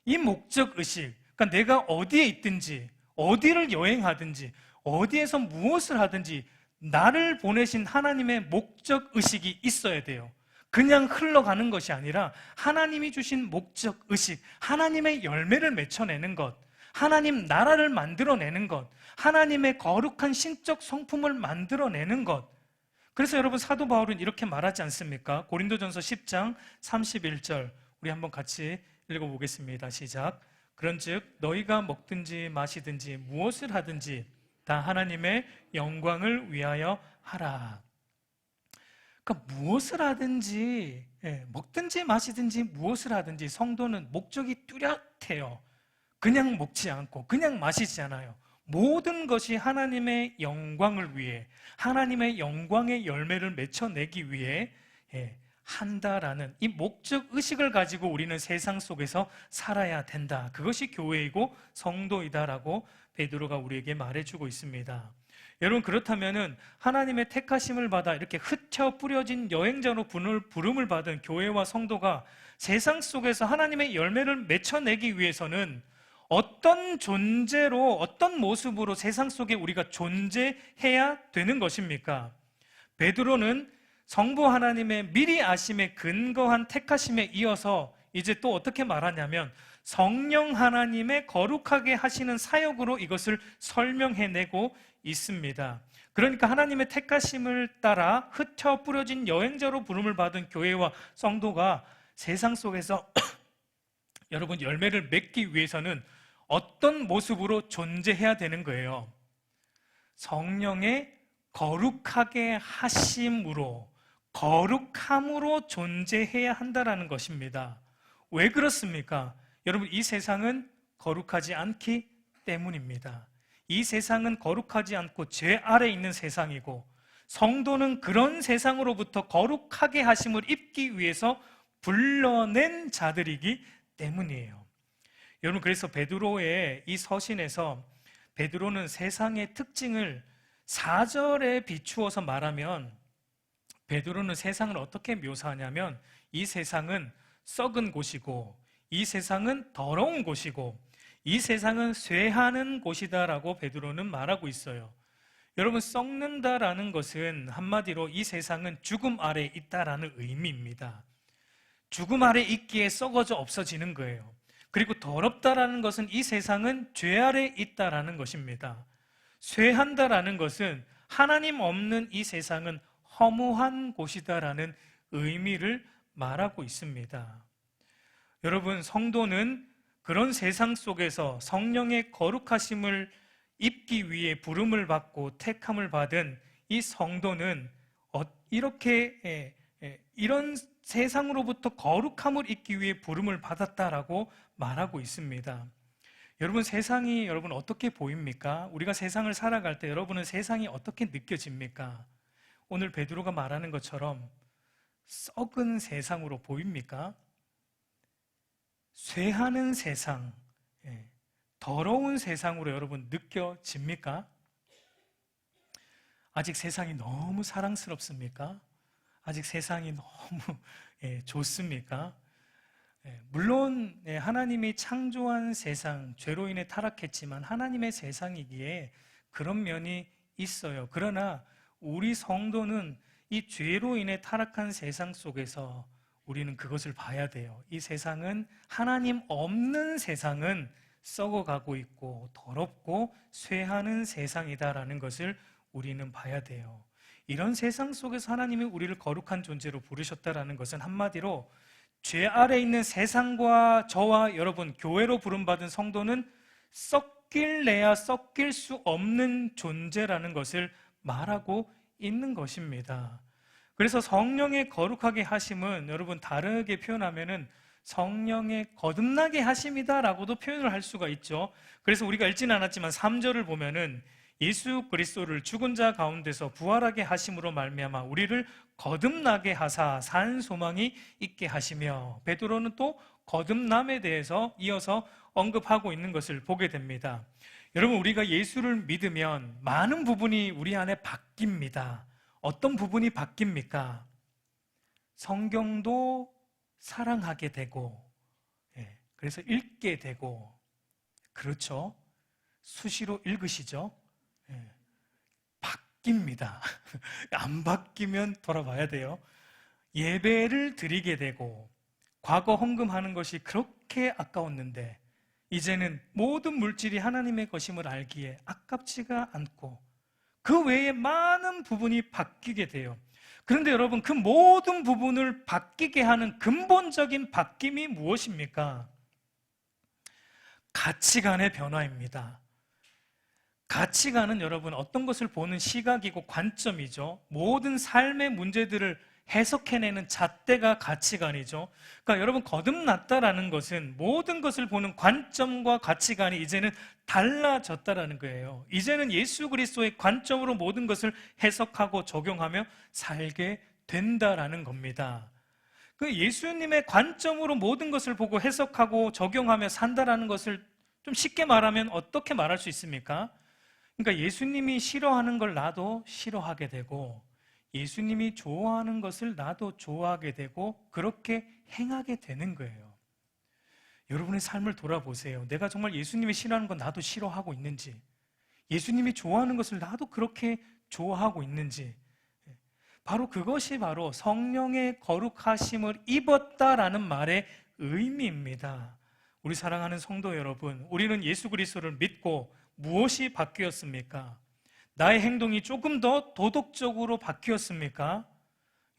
이 목적의식, 그러니까 내가 어디에 있든지 어디를 여행하든지 어디에서 무엇을 하든지 나를 보내신 하나님의 목적의식이 있어야 돼요. 그냥 흘러가는 것이 아니라 하나님이 주신 목적의식, 하나님의 열매를 맺혀내는 것, 하나님 나라를 만들어내는 것, 하나님의 거룩한 신적 성품을 만들어내는 것. 그래서 여러분 사도 바울은 이렇게 말하지 않습니까? 고린도전서 10장 31절 우리 한번 같이 읽어보겠습니다. 시작. 그런즉 너희가 먹든지 마시든지 무엇을 하든지 다 하나님의 영광을 위하여 하라. 그러니까 무엇을 하든지 먹든지 마시든지 무엇을 하든지 성도는 목적이 뚜렷해요. 그냥 먹지 않고 그냥 마시지 않아요. 모든 것이 하나님의 영광을 위해, 하나님의 영광의 열매를 맺혀내기 위해 한다라는 이 목적의식을 가지고 우리는 세상 속에서 살아야 된다. 그것이 교회이고 성도이다라고 베드로가 우리에게 말해주고 있습니다. 여러분, 그렇다면은 하나님의 택하심을 받아 이렇게 흩어 뿌려진 여행자로 부름을 받은 교회와 성도가 세상 속에서 하나님의 열매를 맺혀내기 위해서는 어떤 존재로, 어떤 모습으로 세상 속에 우리가 존재해야 되는 것입니까? 베드로는 성부 하나님의 미리 아심에 근거한 택하심에 이어서 이제 또 어떻게 말하냐면 성령 하나님의 거룩하게 하시는 사역으로 이것을 설명해내고 있습니다. 그러니까 하나님의 택하심을 따라 흩어 뿌려진 여행자로 부름을 받은 교회와 성도가 세상 속에서 여러분 열매를 맺기 위해서는 어떤 모습으로 존재해야 되는 거예요? 성령의 거룩하게 하심으로, 거룩함으로 존재해야 한다라는 것입니다. 왜 그렇습니까? 여러분, 이 세상은 거룩하지 않기 때문입니다. 이 세상은 거룩하지 않고 죄 아래 있는 세상이고 성도는 그런 세상으로부터 거룩하게 하심을 입기 위해서 불러낸 자들이기 때문이에요. 여러분, 그래서 베드로의 이 서신에서 베드로는 세상의 특징을 4절에 비추어서 말하면 베드로는 세상을 어떻게 묘사하냐면 이 세상은 썩은 곳이고 이 세상은 더러운 곳이고 이 세상은 쇠하는 곳이다라고 베드로는 말하고 있어요. 여러분, 썩는다라는 것은 한마디로 이 세상은 죽음 아래 있다라는 의미입니다. 죽음 아래 있기에 썩어져 없어지는 거예요. 그리고 더럽다라는 것은 이 세상은 죄 아래 있다라는 것입니다. 쇠한다라는 것은 하나님 없는 이 세상은 허무한 곳이다라는 의미를 말하고 있습니다. 여러분, 성도는 그런 세상 속에서 성령의 거룩하심을 입기 위해 부름을 받고 택함을 받은 이 성도는 이렇게 이런 세상으로부터 거룩함을 입기 위해 부름을 받았다라고 말하고 있습니다. 여러분, 세상이 여러분 어떻게 보입니까? 우리가 세상을 살아갈 때 여러분은 세상이 어떻게 느껴집니까? 오늘 베드로가 말하는 것처럼 썩은 세상으로 보입니까? 쇠하는 세상, 더러운 세상으로 여러분 느껴집니까? 아직 세상이 너무 사랑스럽습니까? 아직 세상이 너무 좋습니까? 물론 하나님이 창조한 세상, 죄로 인해 타락했지만 하나님의 세상이기에 그런 면이 있어요. 그러나 우리 성도는 이 죄로 인해 타락한 세상 속에서 우리는 그것을 봐야 돼요. 이 세상은, 하나님 없는 세상은 썩어가고 있고 더럽고 쇠하는 세상이다라는 것을 우리는 봐야 돼요. 이런 세상 속에서 하나님이 우리를 거룩한 존재로 부르셨다라는 것은 한마디로 죄 아래 있는 세상과 저와 여러분, 교회로 부름받은 성도는 썩길래야 썩길 수 없는 존재라는 것을 말하고 있는 것입니다. 그래서 성령의 거룩하게 하심은 여러분 다르게 표현하면은 성령의 거듭나게 하심이다라고도 표현을 할 수가 있죠. 그래서 우리가 읽지는 않았지만 3절을 보면은 예수 그리스도를 죽은 자 가운데서 부활하게 하심으로 말미암아 우리를 거듭나게 하사 산 소망이 있게 하시며, 베드로는 또 거듭남에 대해서 이어서 언급하고 있는 것을 보게 됩니다. 여러분, 우리가 예수를 믿으면 많은 부분이 우리 안에 바뀝니다. 어떤 부분이 바뀝니까? 성경도 사랑하게 되고, 그래서 읽게 되고, 그렇죠? 수시로 읽으시죠? 바뀝니다. 안 바뀌면 돌아봐야 돼요. 예배를 드리게 되고, 과거 헌금하는 것이 그렇게 아까웠는데 이제는 모든 물질이 하나님의 것임을 알기에 아깝지가 않고 그 외에 많은 부분이 바뀌게 돼요. 그런데 여러분, 그 모든 부분을 바뀌게 하는 근본적인 바뀜이 무엇입니까? 가치관의 변화입니다. 가치관은 여러분 어떤 것을 보는 시각이고 관점이죠. 모든 삶의 문제들을 해석해내는 잣대가 가치관이죠. 그러니까 여러분, 거듭났다라는 것은 모든 것을 보는 관점과 가치관이 이제는 달라졌다라는 거예요. 이제는 예수 그리스도의 관점으로 모든 것을 해석하고 적용하며 살게 된다라는 겁니다. 그 예수님의 관점으로 모든 것을 보고 해석하고 적용하며 산다라는 것을 좀 쉽게 말하면 어떻게 말할 수 있습니까? 그러니까 예수님이 싫어하는 걸 나도 싫어하게 되고 예수님이 좋아하는 것을 나도 좋아하게 되고 그렇게 행하게 되는 거예요. 여러분의 삶을 돌아보세요. 내가 정말 예수님이 싫어하는 건 나도 싫어하고 있는지, 예수님이 좋아하는 것을 나도 그렇게 좋아하고 있는지, 바로 그것이 바로 성령의 거룩하심을 입었다라는 말의 의미입니다. 우리 사랑하는 성도 여러분, 우리는 예수 그리스도를 믿고 무엇이 바뀌었습니까? 나의 행동이 조금 더 도덕적으로 바뀌었습니까?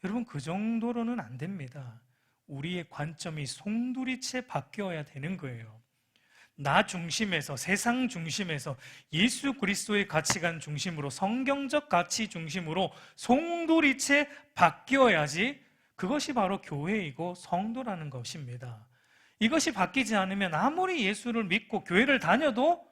여러분, 그 정도로는 안 됩니다. 우리의 관점이 송두리째 바뀌어야 되는 거예요. 나 중심에서, 세상 중심에서 예수 그리스도의 가치관 중심으로, 성경적 가치 중심으로 송두리째 바뀌어야지 그것이 바로 교회이고 성도라는 것입니다. 이것이 바뀌지 않으면 아무리 예수를 믿고 교회를 다녀도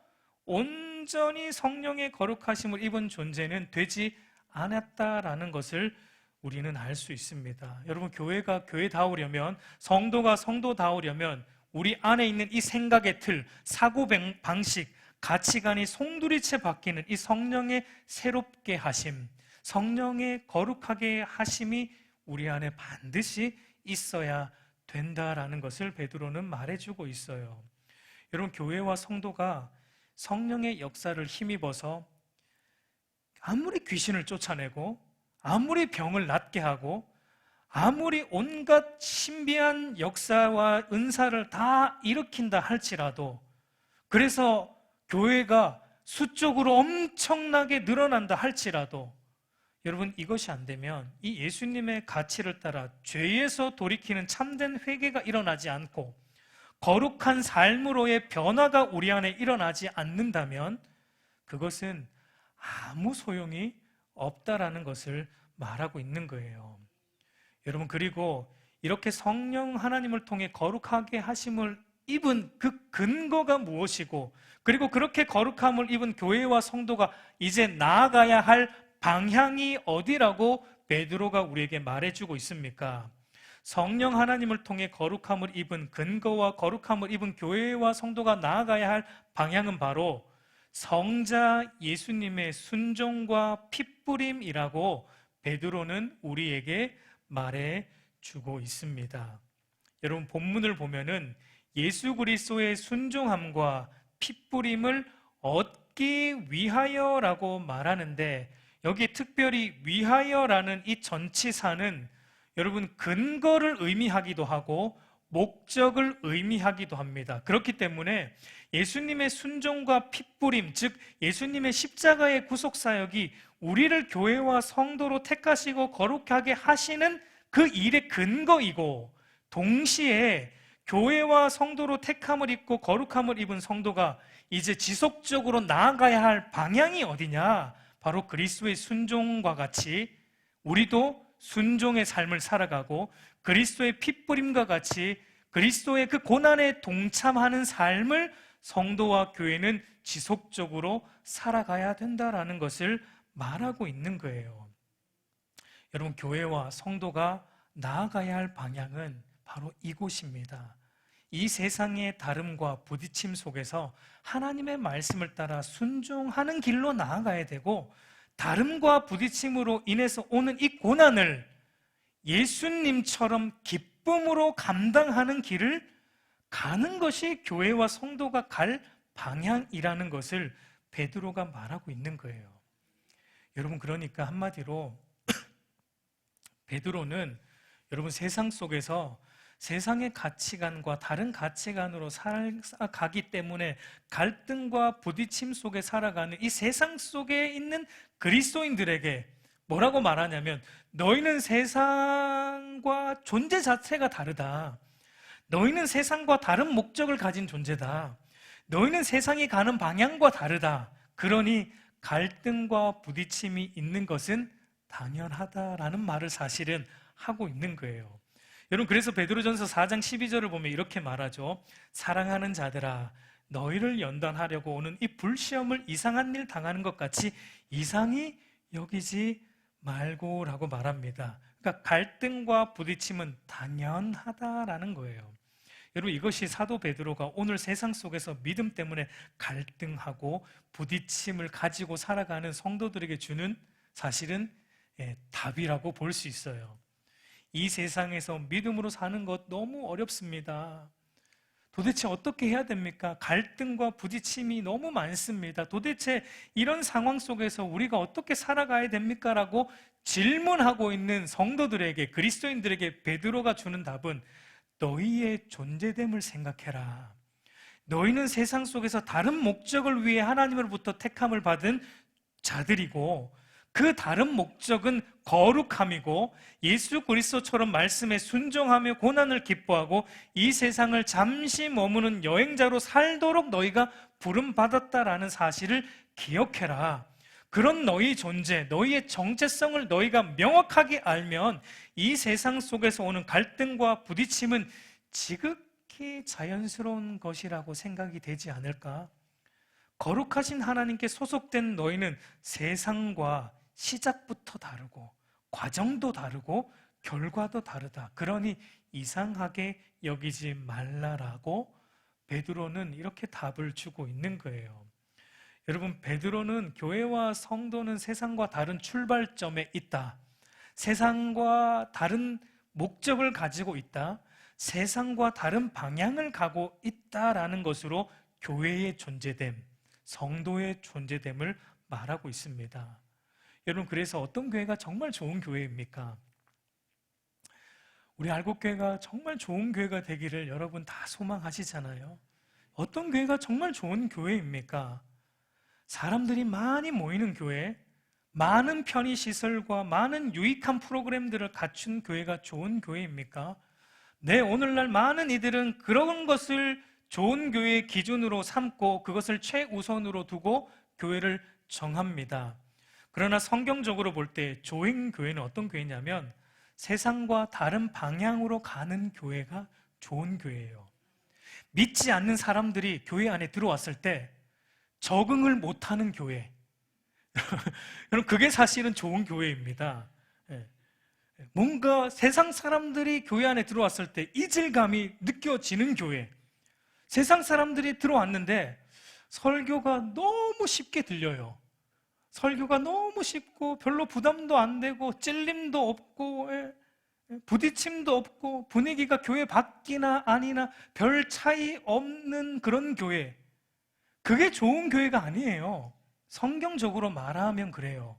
온전히 성령의 거룩하심을 입은 존재는 되지 않았다라는 것을 우리는 알 수 있습니다. 여러분, 교회가 교회다우려면, 성도가 성도다우려면 우리 안에 있는 이 생각의 틀, 사고방식, 가치관이 송두리째 바뀌는 이 성령의 새롭게 하심, 성령의 거룩하게 하심이 우리 안에 반드시 있어야 된다라는 것을 베드로는 말해주고 있어요. 여러분, 교회와 성도가 성령의 역사를 힘입어서 아무리 귀신을 쫓아내고 아무리 병을 낫게 하고 아무리 온갖 신비한 역사와 은사를 다 일으킨다 할지라도, 그래서 교회가 수적으로 엄청나게 늘어난다 할지라도, 여러분, 이것이 안 되면 이 예수님의 가치를 따라 죄에서 돌이키는 참된 회개가 일어나지 않고 거룩한 삶으로의 변화가 우리 안에 일어나지 않는다면 그것은 아무 소용이 없다라는 것을 말하고 있는 거예요. 여러분, 그리고 이렇게 성령 하나님을 통해 거룩하게 하심을 입은 그 근거가 무엇이고, 그리고 그렇게 거룩함을 입은 교회와 성도가 이제 나아가야 할 방향이 어디라고 베드로가 우리에게 말해주고 있습니까? 성령 하나님을 통해 거룩함을 입은 근거와 거룩함을 입은 교회와 성도가 나아가야 할 방향은 바로 성자 예수님의 순종과 핏부림이라고 베드로는 우리에게 말해주고 있습니다. 여러분, 본문을 보면은 예수 그리스도의 순종함과 핏부림을 얻기 위하여라고 말하는데, 여기 특별히 위하여라는 이 전치사는 여러분, 근거를 의미하기도 하고 목적을 의미하기도 합니다. 그렇기 때문에 예수님의 순종과 핏부림, 즉 예수님의 십자가의 구속사역이 우리를 교회와 성도로 택하시고 거룩하게 하시는 그 일의 근거이고, 동시에 교회와 성도로 택함을 입고 거룩함을 입은 성도가 이제 지속적으로 나아가야 할 방향이 어디냐? 바로 그리스도의 순종과 같이 우리도 순종의 삶을 살아가고 그리스도의 핏부림과 같이 그리스도의 그 고난에 동참하는 삶을 성도와 교회는 지속적으로 살아가야 된다라는 것을 말하고 있는 거예요. 여러분, 교회와 성도가 나아가야 할 방향은 바로 이곳입니다. 이 세상의 다름과 부딪힘 속에서 하나님의 말씀을 따라 순종하는 길로 나아가야 되고, 다름과 부딪힘으로 인해서 오는 이 고난을 예수님처럼 기쁨으로 감당하는 길을 가는 것이 교회와 성도가 갈 방향이라는 것을 베드로가 말하고 있는 거예요. 여러분, 그러니까 한마디로 베드로는 여러분 세상 속에서 세상의 가치관과 다른 가치관으로 살아가기 때문에 갈등과 부딪힘 속에 살아가는 이 세상 속에 있는 그리스도인들에게 뭐라고 말하냐면, 너희는 세상과 존재 자체가 다르다. 너희는 세상과 다른 목적을 가진 존재다. 너희는 세상이 가는 방향과 다르다. 그러니 갈등과 부딪힘이 있는 것은 당연하다라는 말을 사실은 하고 있는 거예요. 여러분, 그래서 베드로전서 4장 12절을 보면 이렇게 말하죠. 사랑하는 자들아, 너희를 연단하려고 오는 이 불시험을 이상한 일 당하는 것 같이 이상히 여기지 말고라고 말합니다. 그러니까 갈등과 부딪힘은 당연하다라는 거예요. 여러분, 이것이 사도 베드로가 오늘 세상 속에서 믿음 때문에 갈등하고 부딪힘을 가지고 살아가는 성도들에게 주는 사실은 답이라고 볼 수 있어요. 이 세상에서 믿음으로 사는 것 너무 어렵습니다. 도대체 어떻게 해야 됩니까? 갈등과 부딪힘이 너무 많습니다. 도대체 이런 상황 속에서 우리가 어떻게 살아가야 됩니까? 라고 질문하고 있는 성도들에게, 그리스도인들에게 베드로가 주는 답은 너희의 존재됨을 생각해라. 너희는 세상 속에서 다른 목적을 위해 하나님으로부터 택함을 받은 자들이고, 그 다른 목적은 거룩함이고 예수 그리스도처럼 말씀에 순종하며 고난을 기뻐하고 이 세상을 잠시 머무는 여행자로 살도록 너희가 부름받았다라는 사실을 기억해라. 그런 너희 존재, 너희의 정체성을 너희가 명확하게 알면 이 세상 속에서 오는 갈등과 부딪힘은 지극히 자연스러운 것이라고 생각이 되지 않을까? 거룩하신 하나님께 소속된 너희는 세상과 시작부터 다르고 과정도 다르고 결과도 다르다. 그러니 이상하게 여기지 말라라고 베드로는 이렇게 답을 주고 있는 거예요. 여러분, 베드로는 교회와 성도는 세상과 다른 출발점에 있다. 세상과 다른 목적을 가지고 있다. 세상과 다른 방향을 가고 있다라는 것으로 교회의 존재됨, 성도의 존재됨을 말하고 있습니다. 여러분, 그래서 어떤 교회가 정말 좋은 교회입니까? 우리 알곡교회가 정말 좋은 교회가 되기를 여러분 다 소망하시잖아요. 어떤 교회가 정말 좋은 교회입니까? 사람들이 많이 모이는 교회, 많은 편의시설과 많은 유익한 프로그램들을 갖춘 교회가 좋은 교회입니까? 네, 오늘날 많은 이들은 그런 것을 좋은 교회의 기준으로 삼고 그것을 최우선으로 두고 교회를 정합니다. 그러나 성경적으로 볼 때 좋은 교회는 어떤 교회냐면 세상과 다른 방향으로 가는 교회가 좋은 교회예요. 믿지 않는 사람들이 교회 안에 들어왔을 때 적응을 못하는 교회, 여러분, 그게 사실은 좋은 교회입니다. 뭔가 세상 사람들이 교회 안에 들어왔을 때 이질감이 느껴지는 교회. 세상 사람들이 들어왔는데 설교가 너무 쉽게 들려요. 설교가 너무 쉽고 별로 부담도 안 되고 찔림도 없고 부딪힘도 없고 분위기가 교회 밖이나 아니나 별 차이 없는 그런 교회. 그게 좋은 교회가 아니에요. 성경적으로 말하면 그래요.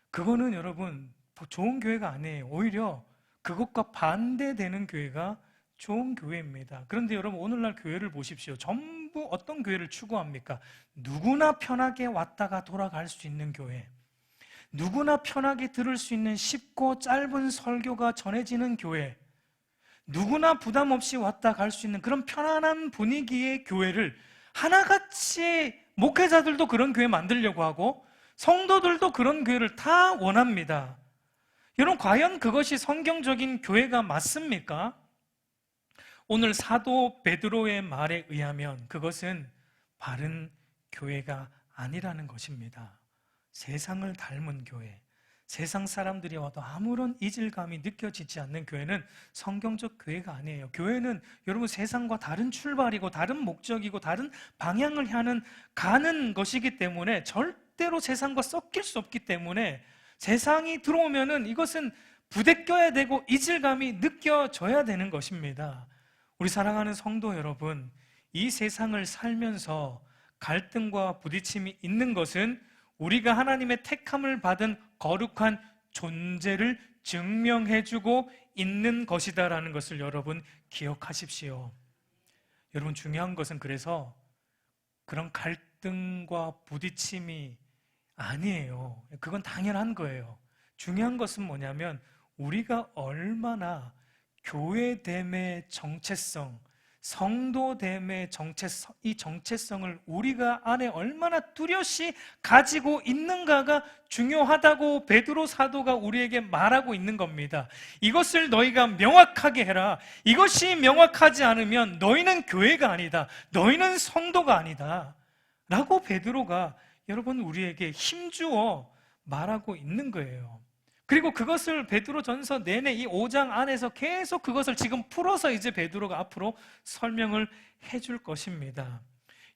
그거는 여러분 좋은 교회가 아니에요. 오히려 그것과 반대되는 교회가 좋은 교회입니다. 그런데 여러분, 오늘날 교회를 보십시오. 전부 어떤 교회를 추구합니까? 누구나 편하게 왔다가 돌아갈 수 있는 교회, 누구나 편하게 들을 수 있는 쉽고 짧은 설교가 전해지는 교회, 누구나 부담 없이 왔다 갈 수 있는 그런 편안한 분위기의 교회를 하나같이 목회자들도 그런 교회 만들려고 하고 성도들도 그런 교회를 다 원합니다. 여러분, 과연 그것이 성경적인 교회가 맞습니까? 오늘 사도 베드로의 말에 의하면 그것은 바른 교회가 아니라는 것입니다. 세상을 닮은 교회, 세상 사람들이 와도 아무런 이질감이 느껴지지 않는 교회는 성경적 교회가 아니에요. 교회는 여러분 세상과 다른 출발이고 다른 목적이고 다른 방향을 향하는 가는 것이기 때문에 절대로 세상과 섞일 수 없기 때문에 세상이 들어오면은 이것은 부대껴야 되고 이질감이 느껴져야 되는 것입니다. 우리 사랑하는 성도 여러분, 이 세상을 살면서 갈등과 부딪힘이 있는 것은 우리가 하나님의 택함을 받은 거룩한 존재를 증명해주고 있는 것이다라는 것을 여러분 기억하십시오. 여러분, 중요한 것은 그래서 그런 갈등과 부딪힘이 아니에요. 그건 당연한 거예요. 중요한 것은 뭐냐면 우리가 얼마나 교회됨의 정체성, 성도됨의 정체성, 이 정체성을 우리가 안에 얼마나 뚜렷이 가지고 있는가가 중요하다고 베드로 사도가 우리에게 말하고 있는 겁니다. 이것을 너희가 명확하게 해라. 이것이 명확하지 않으면 너희는 교회가 아니다. 너희는 성도가 아니다. 라고 베드로가 여러분 우리에게 힘주어 말하고 있는 거예요. 그리고 그것을 베드로전서 내내 이 5장 안에서 계속 그것을 지금 풀어서 이제 베드로가 앞으로 설명을 해줄 것입니다.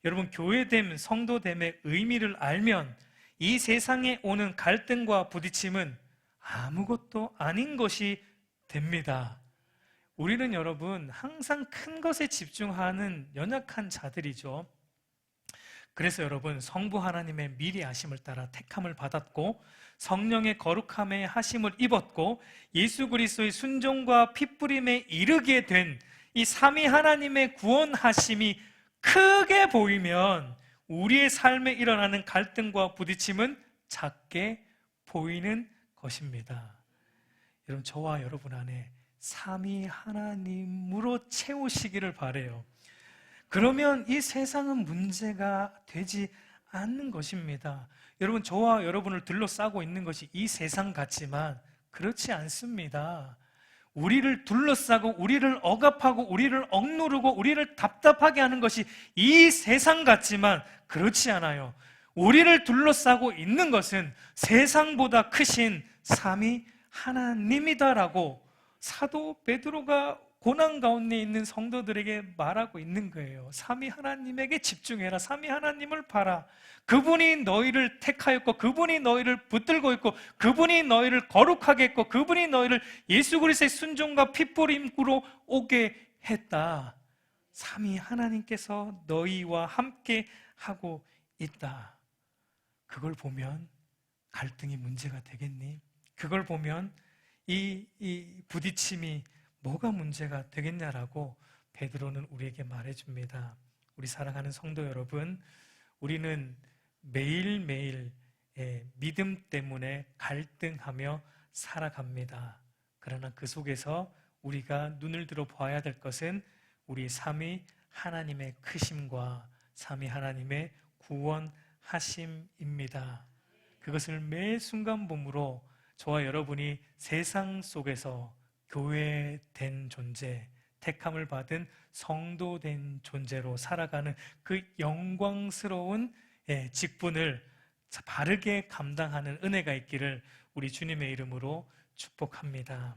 여러분, 교회됨, 성도됨의 의미를 알면 이 세상에 오는 갈등과 부딪힘은 아무것도 아닌 것이 됩니다. 우리는 여러분 항상 큰 것에 집중하는 연약한 자들이죠. 그래서 여러분, 성부 하나님의 미리 아심을 따라 택함을 받았고 성령의 거룩함의 하심을 입었고 예수 그리스도의 순종과 핏부림에 이르게 된 이 삼위 하나님의 구원하심이 크게 보이면 우리의 삶에 일어나는 갈등과 부딪힘은 작게 보이는 것입니다. 여러분, 저와 여러분 안에 삼위 하나님으로 채우시기를 바라요. 그러면 이 세상은 문제가 되지 않는 것입니다. 여러분, 저와 여러분을 둘러싸고 있는 것이 이 세상 같지만 그렇지 않습니다. 우리를 둘러싸고 우리를 억압하고 우리를 억누르고 우리를 답답하게 하는 것이 이 세상 같지만 그렇지 않아요. 우리를 둘러싸고 있는 것은 세상보다 크신 삼위 하나님이다라고 사도 베드로가 고난 가운데 있는 성도들에게 말하고 있는 거예요. 삼위 하나님에게 집중해라. 삼위 하나님을 봐라. 그분이 너희를 택하였고 그분이 너희를 붙들고 있고 그분이 너희를 거룩하게 했고 그분이 너희를 예수 그리스도의 순종과 핏부림으로 오게 했다. 삼위 하나님께서 너희와 함께 하고 있다. 그걸 보면 갈등이 문제가 되겠니? 그걸 보면 이 부딪힘이 뭐가 문제가 되겠냐라고 베드로는 우리에게 말해줍니다. 우리 사랑하는 성도 여러분, 우리는 매일매일 믿음 때문에 갈등하며 살아갑니다. 그러나 그 속에서 우리가 눈을 들어 봐야 될 것은 우리 삼위 하나님의 크심과 삼위 하나님의 구원하심입니다. 그것을 매 순간 봄으로 저와 여러분이 세상 속에서 교회된 존재, 택함을 받은 성도된 존재로 살아가는 그 영광스러운 직분을 바르게 감당하는 은혜가 있기를 우리 주님의 이름으로 축복합니다.